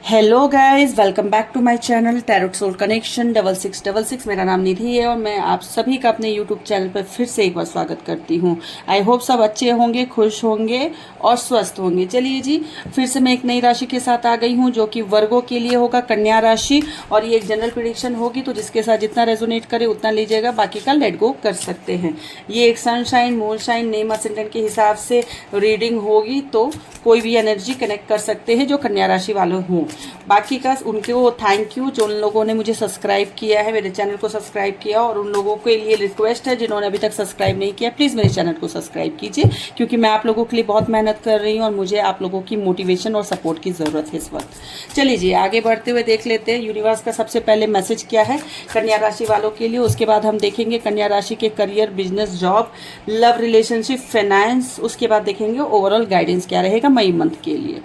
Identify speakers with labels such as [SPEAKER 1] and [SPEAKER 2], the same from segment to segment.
[SPEAKER 1] Hello guys, welcome back to my channel tarot soul connection 6666। मेरा नाम निधि है और मैं आप सभी का अपने यूट्यूब चैनल पर फिर से एक बार स्वागत करती हूं। आई होप सब अच्छे होंगे, खुश होंगे और स्वस्थ होंगे। चलिए जी, फिर से मैं एक नई राशि के साथ आ गई हूं जो कि वर्गों के लिए होगा, कन्या राशि। और ये एक जनरल प्रेडिक्शन होगी, तो जिसके साथ जितना रेजोनेट करे उतना लीजिएगा, बाकी का लेट गो कर सकते हैं। ये एक सनशाइन, मूनशाइन, नेम असेंडेंट के हिसाब से रीडिंग होगी, तो कोई भी एनर्जी कनेक्ट कर सकते हैं जो कन्या राशि वाले हों। बाकी का उनके वो थैंक यू जो उन लोगों ने मुझे सब्सक्राइब किया है, मेरे चैनल को सब्सक्राइब किया। और उन लोगों के लिए रिक्वेस्ट है जिन्होंने अभी तक सब्सक्राइब नहीं किया, प्लीज़ मेरे चैनल को सब्सक्राइब कीजिए, क्योंकि मैं आप लोगों के लिए बहुत मेहनत कर रही हूँ और मुझे आप लोगों की मोटिवेशन और सपोर्ट की ज़रूरत है इस वक्त। चलिए जी, आगे बढ़ते हुए देख लेते हैं यूनिवर्स का सबसे पहले मैसेज क्या है कन्या राशि वालों के लिए। उसके बाद हम देखेंगे कन्या राशि के career, business, job, love, relationship, finance. उसके बाद देखेंगे ओवरऑल गाइडेंस क्या रहेगा मई मंथ के लिए।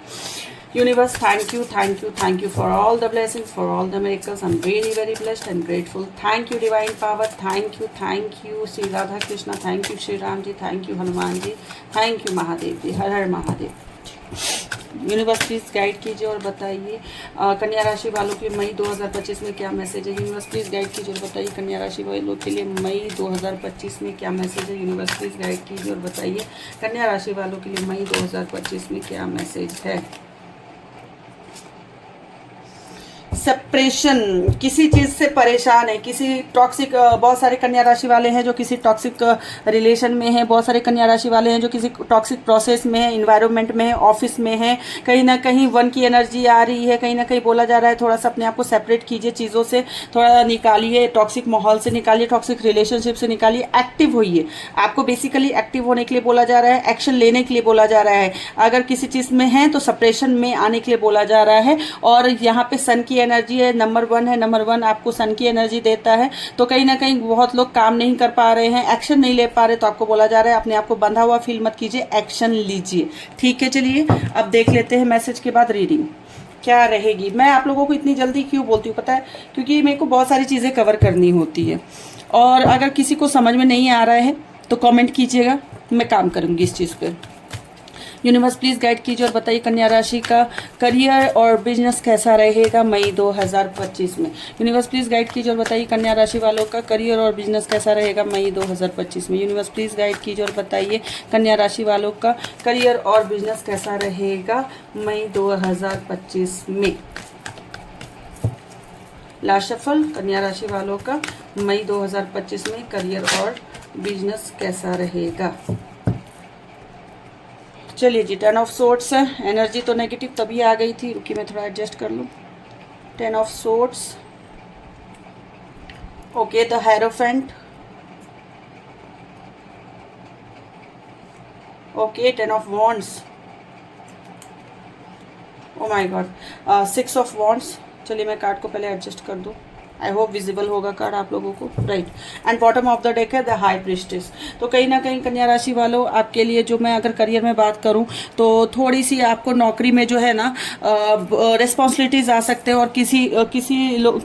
[SPEAKER 1] Universe, thank you for all the blessings, for all the miracles. I'm very, very blessed and grateful. Thank you, Divine Power. Thank you, Sri Radha Krishna. Thank you, Sri Ram ji. Thank you, Hanuman ji. Thank you, Mahadev ji. Her her Mahadev. Universe please guide कीजिए और बताइए कन्या राशि वालों के लिए मई 2025 में क्या मैसेज है। यूनिवर्स प्लीज गाइड कीजिए और बताइए कन्या राशि वालों के लिए मई 2025 में क्या मैसेज है। यूनिवर्स प्लीज गाइड कीजिए और बताइए कन्या राशि वालों के लिए मई 2025 में क्या मैसेज है। सेपरेशन, किसी चीज़ से परेशान है, किसी टॉक्सिक, बहुत सारे कन्या राशि वाले हैं जो किसी टॉक्सिक रिलेशन में हैं, बहुत सारे कन्या राशि वाले हैं जो किसी टॉक्सिक प्रोसेस में है, इन्वायरमेंट में है, ऑफिस में है। कहीं ना कहीं वन की एनर्जी आ रही है, कहीं ना कहीं बोला जा रहा है थोड़ा सा अपने आप को सेपरेट कीजिए, चीज़ों से थोड़ा निकालिए, टॉक्सिक माहौल से निकालिए, टॉक्सिक रिलेशनशिप से निकालिए, एक्टिव होइए। आपको बेसिकली एक्टिव होने के लिए बोला जा रहा है, एक्शन लेने के लिए बोला जा रहा है। अगर किसी चीज़ में है तो सेपरेशन में आने के लिए बोला जा रहा है। और यहाँ पे सन की एनर्जी है, नंबर वन आपको सन की एनर्जी देता है। तो कहीं ना कहीं बहुत लोग काम नहीं कर पा रहे हैं, एक्शन नहीं ले पा रहे, तो आपको बोला जा रहा है अपने आप को बंधा हुआ फील मत कीजिए, एक्शन लीजिए। ठीक है, चलिए अब देख लेते हैं मैसेज के बाद रीडिंग क्या रहेगी। मैं आप लोगों को इतनी जल्दी क्यों बोलती हूँ पता है, क्योंकि मेरे को बहुत सारी चीज़ें कवर करनी होती है। और अगर किसी को समझ में नहीं आ रहा है तो कमेंट कीजिएगा, मैं काम करूँगी इस चीज़ पर। यूनिवर्स प्लीज़ गाइड कीजिए और बताइए कन्या राशि का करियर और बिजनेस कैसा रहेगा मई 2025 में। यूनिवर्स प्लीज़ गाइड कीजिए और बताइए कन्या राशि वालों का करियर और बिजनेस कैसा रहेगा मई 2025 में। यूनिवर्स प्लीज़ गाइड कीजिए और बताइए कन्या राशि वालों का करियर और बिजनेस कैसा रहेगा मई 2025 में। लास्ट शफल, कन्या राशि वालों का मई 2025 में करियर और बिजनेस कैसा रहेगा। चलिए जी, 10 ऑफ सोर्ट्स है, एनर्जी तो नेगेटिव तभी आ गई थी, रुकी मैं थोड़ा एडजस्ट कर लूँ। 10 of sorts, okay, the hierophant, okay, 10 of wands, oh my God, 6 of wands. चलिए मैं कार्ड को पहले एडजस्ट कर दूँ, आई होप विजिबल होगा कार्ड आप लोगों को, right. And bottom of the deck है द हाई प्रिस्टेस। तो कहीं ना कहीं कन्या राशि वालों आपके लिए, जो मैं अगर करियर में बात करूं तो थोड़ी सी आपको नौकरी में जो है ना रिस्पॉन्सिबिलिटीज आ सकते हैं, और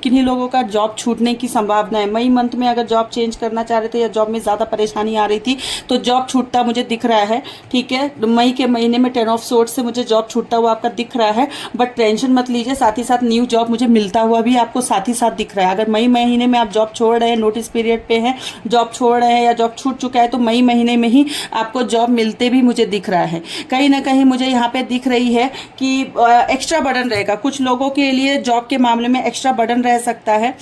[SPEAKER 1] किन्हीं लोगों का जॉब छूटने की संभावना है। मई मंथ में अगर जॉब चेंज करना चाह रहे थे या जॉब में ज़्यादा परेशानी आ रही थी तो जॉब छूटता मुझे दिख रहा है। ठीक है, मई के महीने में 10 ऑफ सोर्ट्स से मुझे जॉब छूटता हुआ आपका दिख रहा है, बट टेंशन मत लीजिए, साथ ही साथ न्यू जॉब मुझे मिलता हुआ भी आपको साथ ही साथ दिख रहा है। अगर मई महीने में आप जॉब छोड़ रहे हैं, नोटिस पीरियड पे हैं, जॉब छोड़ रहे हैं या जॉब छूट चुका है, तो मई महीने में ही आपको जॉब मिलते भी मुझे दिख रहा है। कहीं ना कहीं मुझे यहाँ पे दिख रही है कि एक्स्ट्रा बर्डन रहेगा, कुछ लोगों के लिए जॉब के मामले में एक्स्ट्रा बर्डन रह सकता है,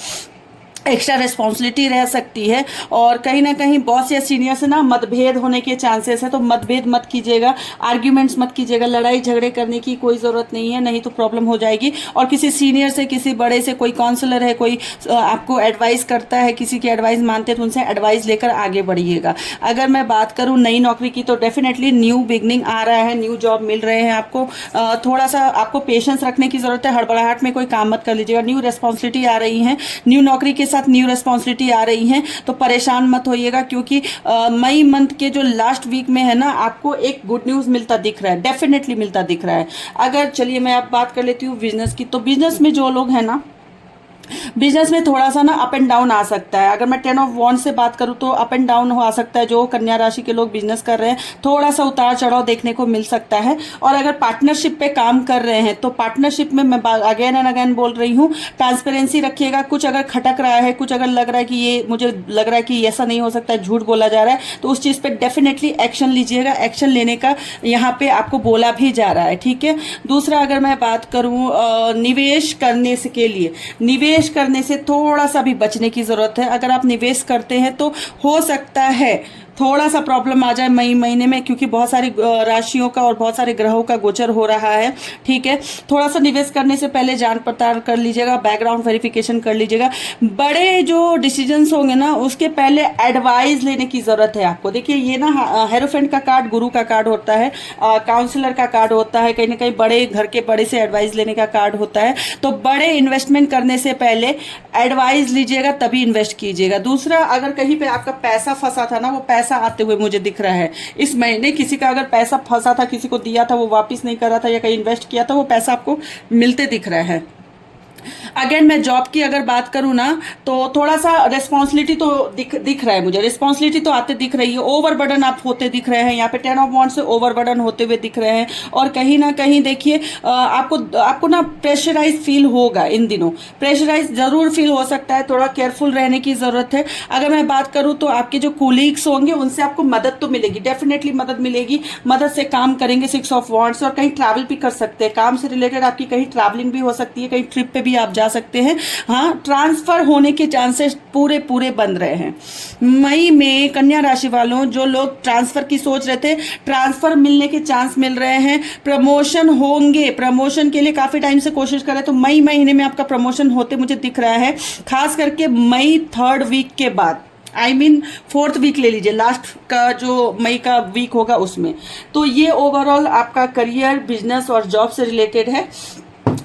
[SPEAKER 1] एक्स्ट्रा रिस्पॉन्सिबिलिटी रह सकती है। और कहीं ना कहीं बॉस या सीनियर से ना मतभेद होने के चांसेस है, तो मतभेद मत कीजिएगा, आर्ग्यूमेंट्स मत कीजिएगा, लड़ाई झगड़े करने की कोई ज़रूरत नहीं है, नहीं तो प्रॉब्लम हो जाएगी। और किसी सीनियर से, किसी बड़े से, कोई काउंसलर है, कोई आपको एडवाइस करता है, किसी की एडवाइस मानते हैं तो उनसे एडवाइस लेकर आगे बढ़िएगा। अगर मैं बात करूँ नई नौकरी की तो डेफिनेटली न्यू बिगनिंग आ रहा है, न्यू जॉब मिल रहे हैं आपको। थोड़ा सा आपको पेशेंस रखने की ज़रूरत है, हड़बड़ाहट में कोई काम मत कर लीजिएगा। न्यू रिस्पॉन्सिबिलिटी आ रही है, न्यू नौकरी के साथ न्यू रिस्पॉन्सिबिलिटी आ रही हैं, तो परेशान मत होइएगा, क्योंकि मई मंथ के जो लास्ट वीक में है ना आपको एक गुड न्यूज़ मिलता दिख रहा है, डेफिनेटली मिलता दिख रहा है। अगर चलिए मैं अब बात कर लेती हूँ बिजनेस की, तो बिजनेस में जो लोग हैं ना बिजनेस में थोड़ा सा ना अप एंड डाउन आ सकता है। अगर मैं 10 ऑफ वॉन्ड से बात करूँ तो अप एंड डाउन आ सकता है। जो कन्या राशि के लोग बिजनेस कर रहे हैं थोड़ा सा उतार चढ़ाव देखने को मिल सकता है। और अगर पार्टनरशिप पे काम कर रहे हैं तो पार्टनरशिप में मैं अगेन एंड अगेन बोल रही हूँ, ट्रांसपेरेंसी रखिएगा। कुछ अगर खटक रहा है, कुछ अगर लग रहा है कि ये मुझे लग रहा है कि ऐसा नहीं हो सकता है, झूठ बोला जा रहा है, तो उस चीज़ पे डेफिनेटली एक्शन लीजिएगा। एक्शन लेने का यहाँ पे आपको बोला भी जा रहा है, ठीक है। दूसरा अगर मैं बात करूँ निवेश करने से के लिए, निवेश करने से थोड़ा सा भी बचने की जरूरत है। अगर आप निवेश करते हैं तो हो सकता है थोड़ा सा प्रॉब्लम आ जाए मई महीने में, क्योंकि बहुत सारी राशियों का और बहुत सारे ग्रहों का गोचर हो रहा है, ठीक है। थोड़ा सा निवेश करने से पहले जांच पड़ताल कर लीजिएगा, बैकग्राउंड वेरिफिकेशन कर लीजिएगा। बड़े जो डिसीजंस होंगे ना उसके पहले एडवाइस लेने की जरूरत है आपको। देखिए ये ना हेरोफेंट का कार्ड गुरु का कार्ड होता है, काउंसलर का कार्ड होता है, कहीं ना कहीं बड़े घर के बड़े से एडवाइस लेने का कार्ड होता है। तो बड़े इन्वेस्टमेंट करने से पहले एडवाइस लीजिएगा तभी इन्वेस्ट कीजिएगा। दूसरा, अगर कहीं पे आपका पैसा फंसा था ना, वो पैसा आते हुए मुझे दिख रहा है इस महीने। किसी का अगर पैसा फंसा था, किसी को दिया था, वो वापस नहीं कर रहा था या कहीं इन्वेस्ट किया था, वो पैसा आपको मिलते दिख रहा है। अगेन मैं जॉब की अगर बात करूँ ना तो थोड़ा सा रिस्पॉन्सिबिलिटी तो दिख रहा है मुझे, रिस्पॉन्सिबिलिटी तो आते दिख रही है। ओवर बर्डन आप होते दिख रहे हैं यहाँ पे, 10 ऑफ वॉन्ड से ओवर बर्डन होते हुए दिख रहे हैं। और कहीं ना कहीं देखिए आपको ना प्रेशराइज फील होगा इन दिनों, प्रेशराइज जरूर फील हो सकता है। थोड़ा केयरफुल रहने की जरूरत है। अगर मैं बात करूँ तो आपके जो कोलीग्स होंगे उनसे आपको मदद तो मिलेगी, डेफिनेटली मदद मिलेगी। मदद से काम करेंगे 6 ऑफ वॉन्ड्स। और कहीं ट्रैवल भी कर सकते हैं, काम से रिलेटेड आपकी कहीं ट्रैवलिंग भी हो सकती है, कहीं ट्रिप पे भी आप जा सकते हैं। हाँ, ट्रांसफर होने के चांसेस पूरे पूरे बन रहे हैं मई में। कन्या राशि वालों, जो लोग ट्रांसफर की सोच रहे थे, ट्रांसफर मिलने के चांस मिल रहे हैं। प्रमोशन होंगे, प्रमोशन के लिए काफी टाइम से कोशिश कर रहे हैं तो मई महीने में आपका प्रमोशन होते मुझे दिख रहा है। खास करके मई 3rd वीक के बाद, आई मीन 4th वीक ले लीजिए, लास्ट का जो मई का वीक होगा उसमें। तो ये ओवरऑल आपका करियर, बिजनेस और जॉब से रिलेटेड है।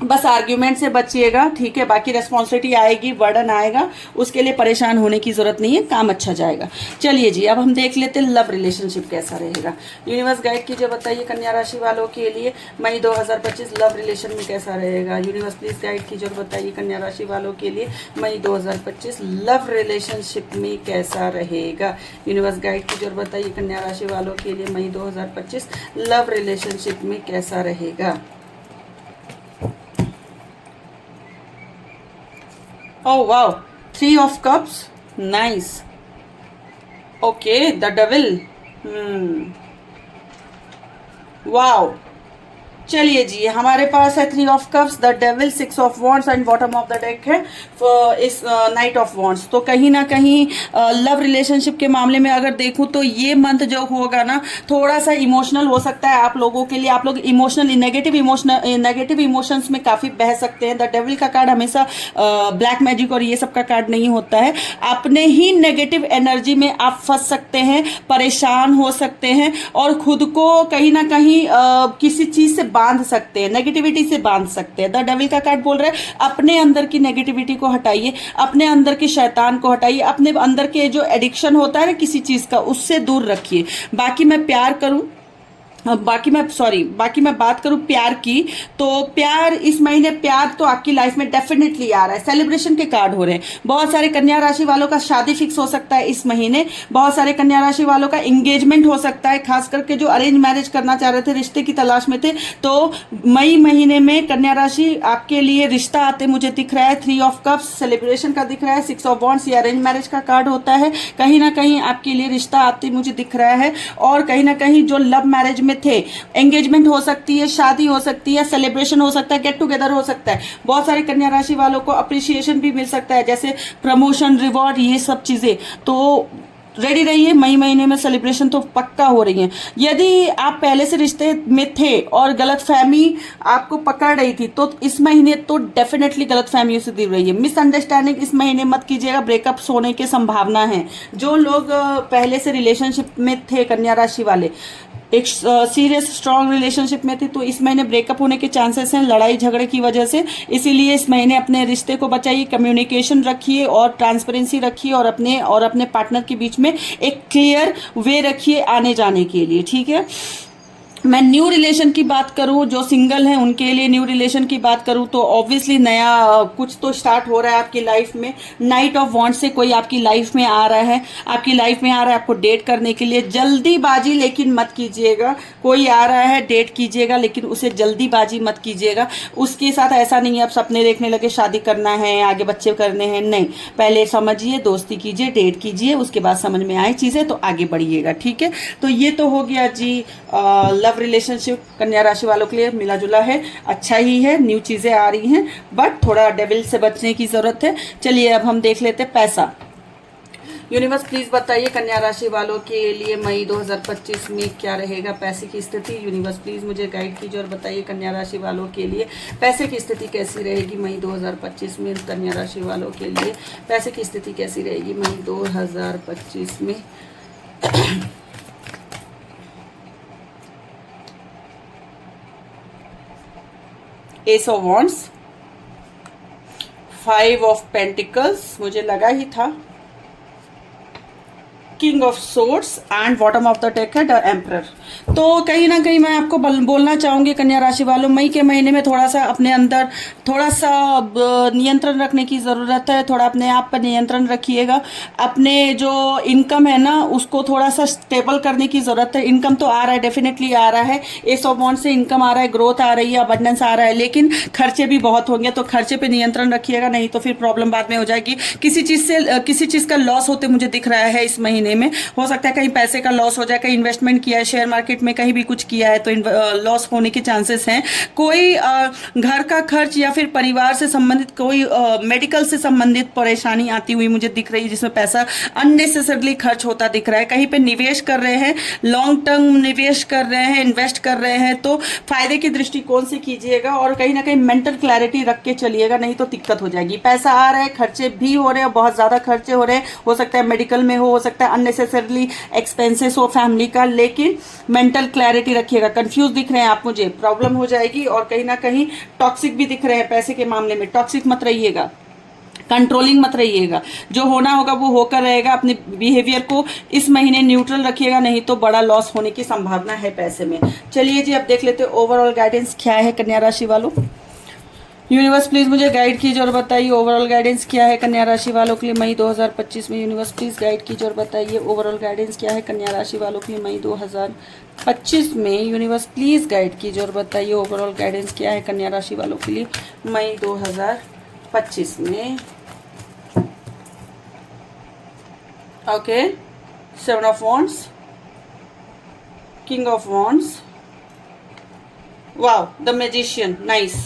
[SPEAKER 1] बस आर्ग्यूमेंट से बचिएगा, ठीक है। बाकी रेस्पॉन्सिबिलिटी आएगी, बर्डन आएगा, उसके लिए परेशान होने की जरूरत नहीं है, काम अच्छा जाएगा। चलिए जी, अब हम देख लेते हैं लव रिलेशनशिप कैसा रहेगा। यूनिवर्स गाइड कीजिए, बताइए कन्या राशि वालों के लिए मई 2025 लव रिलेशन में कैसा रहेगा। यूनिवर्स प्लीज गाइड कीजिए और बताइए कन्या राशि वालों के लिए मई 2025 लव रिलेशनशिप में कैसा रहेगा। यूनिवर्स गाइड कीजिए और बताइए कन्या राशि वालों के लिए मई 2025 लव रिलेशनशिप में कैसा रहेगा। Oh wow, 3 of cups, nice. Okay, the devil. Wow. चलिए जी, हमारे पास है 3 of cups, the devil, 6 of wands and bottom of the deck है इस नाइट ऑफ वॉन्ड्स। तो कहीं ना कहीं लव रिलेशनशिप के मामले में अगर देखूं तो ये मंथ जो होगा ना थोड़ा सा इमोशनल हो सकता है आप लोगों के लिए। आप लोग इमोशनल नेगेटिव इमोशंस में काफी बह सकते हैं। द डेविल का कार्ड हमेशा ब्लैक मैजिक और ये सब का कार्ड नहीं होता है। अपने ही नेगेटिव एनर्जी में आप फंस सकते हैं, परेशान हो सकते हैं और खुद को कहीं ना कहीं किसी चीज से बांध सकते हैं, नेगेटिविटी से बांध सकते हैं। द डेविल का कार्ड बोल रहा है अपने अंदर की नेगेटिविटी को हटाइए, अपने अंदर के शैतान को हटाइए, अपने अंदर के जो एडिक्शन होता है ना किसी चीज का, उससे दूर रखिए। बाकी मैं बात करूं प्यार की, तो प्यार इस महीने, प्यार तो आपकी लाइफ में डेफिनेटली आ रहा है। सेलिब्रेशन के कार्ड हो रहे हैं। बहुत सारे कन्या राशि वालों का शादी फिक्स हो सकता है इस महीने। बहुत सारे कन्या राशि वालों का एंगेजमेंट हो सकता है, खास करके जो अरेंज मैरिज करना चाह रहे थे, रिश्ते की तलाश में थे, तो मई महीने में कन्या राशि आपके लिए रिश्ता आते मुझे दिख रहा है। 3 ऑफ कप्स सेलिब्रेशन का दिख रहा है, 6 ऑफ वॉन्ड्स ये अरेंज मैरिज का कार्ड होता है। कहीं ना कहीं आपके लिए रिश्ता आते मुझे दिख रहा है। और कहीं ना कहीं जो लव मैरिज में थे, एंगेजमेंट हो सकती है, शादी हो सकती है, सेलिब्रेशन हो सकता है, गेट टुगेदर हो सकता है। बहुत सारे कन्या राशि वालों को अप्रिसिएशन भी मिल सकता है, जैसे प्रमोशन, रिवॉर्ड, ये सब चीजें। तो रेडी रहिए, मई महीने में सेलिब्रेशन तो पक्का हो रही है। यदि आप पहले से रिश्ते में थे और गलतफहमी आपको पकड़ रही थी तो इस महीने तो डेफिनेटली गलतफहमियों से दूर रहिए। मिसअंडरस्टैंडिंग इस महीने मत कीजिएगा, ब्रेकअप्स होने की संभावना है। जो लोग पहले से रिलेशनशिप में थे, कन्या राशि वाले एक सीरियस स्ट्रॉन्ग रिलेशनशिप में थे, तो इस महीने ब्रेकअप होने के चांसेस हैं लड़ाई झगड़े की वजह से। इसीलिए इस महीने अपने रिश्ते को बचाइए, कम्युनिकेशन रखिए और ट्रांसपेरेंसी रखिए और अपने पार्टनर के बीच में एक क्लियर वे रखिए आने जाने के लिए, ठीक है। मैं न्यू रिलेशन की बात करूं, जो सिंगल हैं उनके लिए न्यू रिलेशन की बात करूं तो ऑब्वियसली नया कुछ तो स्टार्ट हो रहा है आपकी लाइफ में। नाइट ऑफ वॉन्ड से कोई आपकी लाइफ में आ रहा है, आपकी लाइफ में आ रहा है आपको डेट करने के लिए। जल्दीबाजी लेकिन मत कीजिएगा। कोई आ रहा है डेट कीजिएगा, लेकिन उसे जल्दीबाजी मत कीजिएगा। उसके साथ ऐसा नहीं है आप सपने देखने लगे शादी करना है, आगे बच्चे करने हैं, नहीं। पहले समझिए, दोस्ती कीजिए, डेट कीजिए, उसके बाद समझ में आए चीज़ें तो आगे बढ़िएगा, ठीक है। तो ये तो हो गया जी लव रिलेशनशिप कन्या राशि वालों के लिए मिला जुला है, अच्छा ही है, न्यू चीज़ें आ रही हैं, बट थोड़ा डेविल से बचने की ज़रूरत है। चलिए अब हम देख लेते हैं पैसा। यूनिवर्स प्लीज़ बताइए कन्या राशि वालों के लिए मई 2025 में क्या रहेगा पैसे की स्थिति। यूनिवर्स प्लीज़ मुझे गाइड कीजिए और बताइए कन्या राशि वालों के लिए पैसे की स्थिति कैसी रहेगी मई 2025 में। कन्या राशि वालों के लिए पैसे की स्थिति कैसी रहेगी मई 2025 में। S of wands, 5 of pentacles, मुझे लगा ही था, king of swords and bottom of the deck है द एम्परर। तो कहीं ना कहीं मैं आपको बोलना चाहूंगी कन्या राशि वालों, मई के महीने में थोड़ा सा अपने अंदर थोड़ा सा नियंत्रण रखने की ज़रूरत है। थोड़ा अपने आप पर नियंत्रण रखिएगा। अपने जो इनकम है ना उसको थोड़ा सा स्टेबल करने की ज़रूरत है। इनकम तो आ रहा है, डेफिनेटली आ रहा है, एस ऑफ वॉन्ड से इनकम आ रहा है, ग्रोथ आ रही है, अबंडेंस आ रहा है, लेकिन खर्चे भी बहुत होंगे। तो खर्चे पे नियंत्रण रखिएगा, नहीं तो फिर प्रॉब्लम बाद में हो जाएगी। किसी चीज़ का लॉस होते मुझे दिख रहा है इस महीने में। हो सकता है कहीं पैसे का लॉस हो जाए, कहीं इन्वेस्टमेंट किया है शेयर मार्केट में, कहीं भी कुछ किया है तो लॉस होने के चांसेस हैं। कोई घर का खर्च या फिर परिवार से संबंधित कोई मेडिकल से संबंधित परेशानी आती हुई मुझे दिख रही है, जिसमें पैसा अननेसेसरली खर्च होता दिख रहा है। कहीं पे निवेश कर रहे हैं, लॉन्ग टर्म निवेश कर रहे हैं, इन्वेस्ट कर रहे हैं तो फायदे की दृष्टिकोण से कीजिएगा और कहीं ना कहीं मेंटल क्लैरिटी रख के चलिएगा, नहीं तो दिक्कत हो जाएगी। पैसा आ रहा है, खर्चे भी हो रहे हैं, बहुत ज्यादा खर्चे हो रहे हैं, हो सकता है मेडिकल में हो सकता है अननेसेसरली एक्सपेंसेस हो फैमिली का, लेकिन मेंटल क्लैरिटी रखिएगा। कंफ्यूज दिख रहे हैं आप मुझे, प्रॉब्लम हो जाएगी। और कहीं ना कहीं टॉक्सिक भी दिख रहे हैं पैसे के मामले में, टॉक्सिक मत रहिएगा, कंट्रोलिंग मत रहिएगा। जो होना होगा वो होकर रहेगा। अपने बिहेवियर को इस महीने न्यूट्रल रखिएगा, नहीं तो बड़ा लॉस होने की संभावना है पैसे में। चलिए जी अब देख लेते हैं ओवरऑल गाइडेंस क्या है कन्या राशि वालों। यूनिवर्स प्लीज मुझे गाइड कीजिए और बताइए ओवरऑल गाइडेंस क्या है कन्या राशि वालों के लिए मई 2025 में। यूनिवर्स प्लीज गाइड कीजिए और बताइए ओवरऑल गाइडेंस क्या है कन्या राशि वालों के लिए मई 2025 में। यूनिवर्स प्लीज गाइड कीजिए और बताइए ओवरऑल गाइडेंस क्या है कन्या राशि वालों के लिए मई 2025 में। Okay, 7 of wands, king of wands, wow, the magician, nice.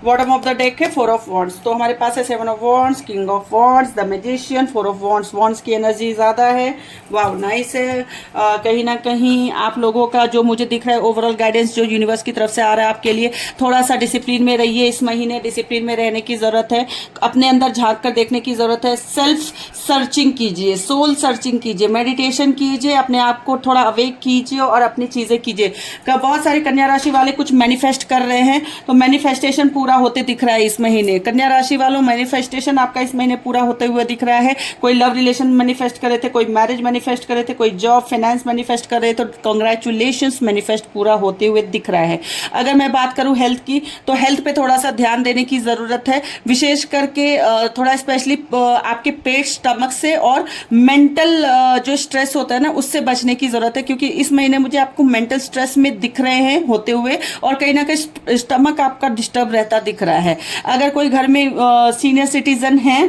[SPEAKER 1] Bottom of the deck है 4 ऑफ वॉन्ड्स। तो हमारे पास है 7 of wands, king of wands, the magician, 4 of wands. Wands की एनर्जी ज़्यादा है, वाह नाइस है। कहीं ना कहीं आप लोगों का जो मुझे दिख रहा है ओवरऑल गाइडेंस जो यूनिवर्स की तरफ से आ रहा है आपके लिए, थोड़ा सा डिसिप्लिन में रहिए इस महीने। डिसिप्लिन में रहने की ज़रूरत है, अपने अंदर झांक कर देखने की ज़रूरत है। सेल्फ सर्चिंग कीजिए, सोल सर्चिंग कीजिए, मेडिटेशन कीजिए, अपने आप को थोड़ा अवेक कीजिए और अपनी चीज़ें कीजिए। बहुत सारे कन्या राशि वाले कुछ मैनिफेस्ट कर रहे हैं तो मैनिफेस्टेशन पूरा होते दिख रहा है इस महीने। कन्या राशि वालों मैनिफेस्टेशन आपका इस महीने पूरा होते हुए दिख रहा है। कोई लव रिलेशन मैनिफेस्ट करे थे, कोई मैरिज मैनिफेस्ट करे थे, कोई जॉब फाइनेंस मैनिफेस्ट कर रहे थे, तो कॉन्ग्रेचुलेशंस, मैनिफेस्ट पूरा होते हुए दिख रहा है। अगर मैं बात करूं हेल्थ की तो हेल्थ पे थोड़ा सा ध्यान देने की ज़रूरत है, विशेष करके थोड़ा स्पेशली आपके पेट स्टमक से और मेंटल जो स्ट्रेस होता है ना उससे बचने की ज़रूरत है, क्योंकि इस महीने मुझे आपको मेंटल स्ट्रेस में दिख रहे हैं होते हुए और कहीं ना कहीं स्टमक आपका डिस्टर्ब रहता दिख रहा है। अगर कोई घर में सीनियर सिटीजन है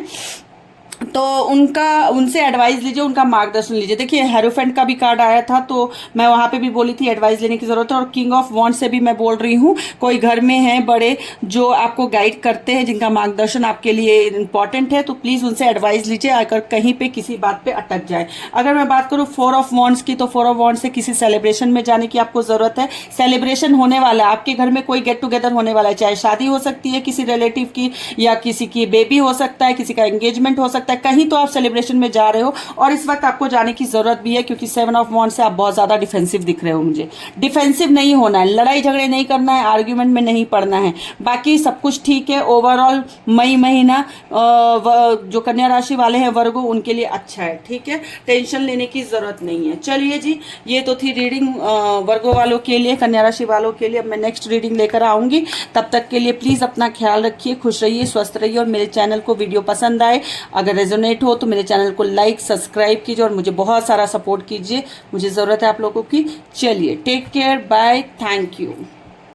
[SPEAKER 1] तो उनसे एडवाइस लीजिए, उनका मार्गदर्शन लीजिए। देखिए हेरोफेंट का भी कार्ड आया था तो मैं वहाँ पे भी बोली थी एडवाइस लेने की ज़रूरत है। और किंग ऑफ वॉन्ड से भी मैं बोल रही हूँ, कोई घर में है बड़े जो आपको गाइड करते हैं, जिनका मार्गदर्शन आपके लिए इंपॉर्टेंट है, तो प्लीज़ उनसे एडवाइस लीजिए अगर कहीं पे किसी बात पे अटक जाए। अगर मैं बात करूँ 4 ऑफ वॉन्ड्स की तो 4 ऑफ वॉन्ड से किसी सेलिब्रेशन में जाने की आपको ज़रूरत है। सेलिब्रेशन होने वाला है, आपके घर में कोई गेट टुगेदर होने वाला है, चाहे शादी हो सकती है किसी रिलेटिव की या किसी की बेबी हो सकता है, किसी का एंगेजमेंट हो सकता है, सकता है, कहीं तो आप सेलिब्रेशन में जा रहे हो और इस वक्त आपको जाने की जरूरत भी है, क्योंकि 7 ऑफ वॉन्ड से आप बहुत ज्यादा डिफेंसिव दिख रहे हो मुझे। डिफेंसिव नहीं होना है, लड़ाई झगड़े नहीं करना है, आर्ग्यूमेंट में नहीं पड़ना है, बाकी सब कुछ ठीक है। ओवरऑल मई महीना जो कन्या राशि वाले हैं वर्गो, उनके लिए अच्छा है, ठीक है, टेंशन लेने की जरूरत नहीं है। चलिए जी, ये तो थी रीडिंग वर्गो वालों के लिए, कन्या राशि वालों के लिए। अब मैं नेक्स्ट रीडिंग लेकर आऊंगी, तब तक के लिए प्लीज अपना ख्याल रखिए, खुश रहिए, स्वस्थ रहिए, और मेरे चैनल को वीडियो पसंद आए, अगर रेजोनेट हो तो मेरे चैनल को लाइक सब्सक्राइब कीजिए और मुझे बहुत सारा सपोर्ट कीजिए, मुझे जरूरत है आप लोगों की। चलिए, take care, bye, thank you.